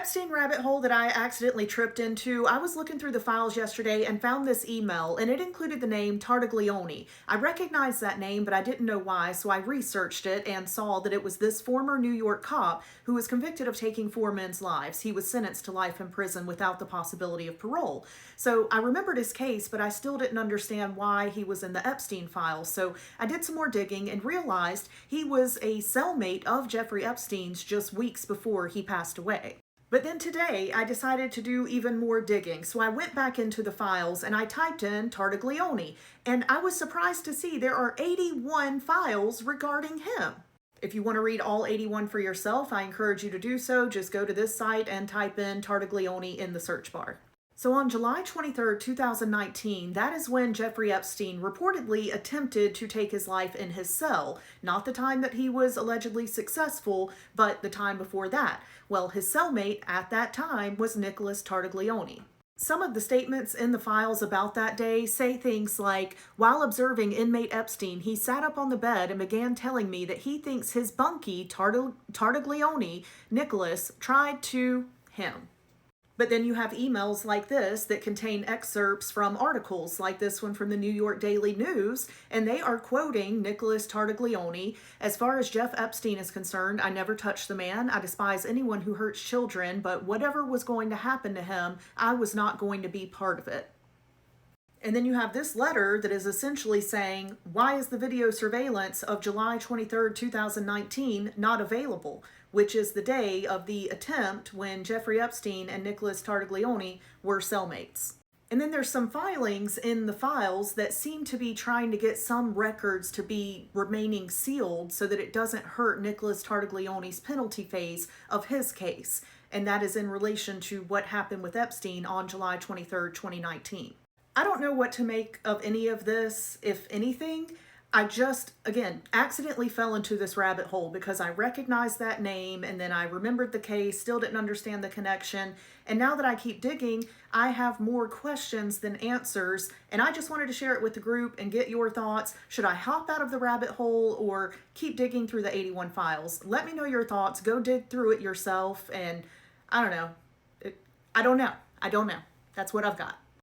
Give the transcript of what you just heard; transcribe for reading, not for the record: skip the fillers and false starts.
Epstein rabbit hole that I accidentally tripped into, I was looking through the files yesterday and found this email, and it included the name Tartaglione. I recognized that name, but I didn't know why, so I researched it and saw that it was this former New York cop who was convicted of taking 4 men's lives. He was sentenced to life in prison without the possibility of parole. So I remembered his case, but I still didn't understand why he was in the Epstein files. So I did some more digging and realized he was a cellmate of Jeffrey Epstein's just weeks before he passed away. But then today, I decided to do even more digging, so I went back into the files and I typed in Tartaglione, and I was surprised to see there are 81 files regarding him. If you want to read all 81 for yourself, I encourage you to do so. Just go to this site and type in Tartaglione in the search bar. So on July 23rd, 2019, that is when Jeffrey Epstein reportedly attempted to take his life in his cell. Not the time that he was allegedly successful, but the time before that. Well, his cellmate at that time was Nicholas Tartaglione. Some of the statements in the files about that day say things like, while observing inmate Epstein, he sat up on the bed and began telling me that he thinks his bunkie, Tartaglione, Nicholas, tried to him. But then you have emails like this that contain excerpts from articles like this one from the New York Daily News, and they are quoting Nicholas Tartaglione. As far as Jeff Epstein is concerned, I never touched the man. I despise anyone who hurts children, but whatever was going to happen to him, I was not going to be part of it. And then you have this letter that is essentially saying, why is the video surveillance of July 23rd, 2019 not available? Which is the day of the attempt when Jeffrey Epstein and Nicholas Tartaglione were cellmates. And then there's some filings in the files that seem to be trying to get some records to be remaining sealed so that it doesn't hurt Nicholas Tartaglione's penalty phase of his case. And that is in relation to what happened with Epstein on July 23rd, 2019. I don't know what to make of any of this, if anything. I just, again, accidentally fell into this rabbit hole because I recognized that name and then I remembered the case, still didn't understand the connection. And now that I keep digging, I have more questions than answers. And I just wanted to share it with the group and get your thoughts. Should I hop out of the rabbit hole or keep digging through the 81 files? Let me know your thoughts. Go dig through it yourself. And I don't know. I don't know. That's what I've got.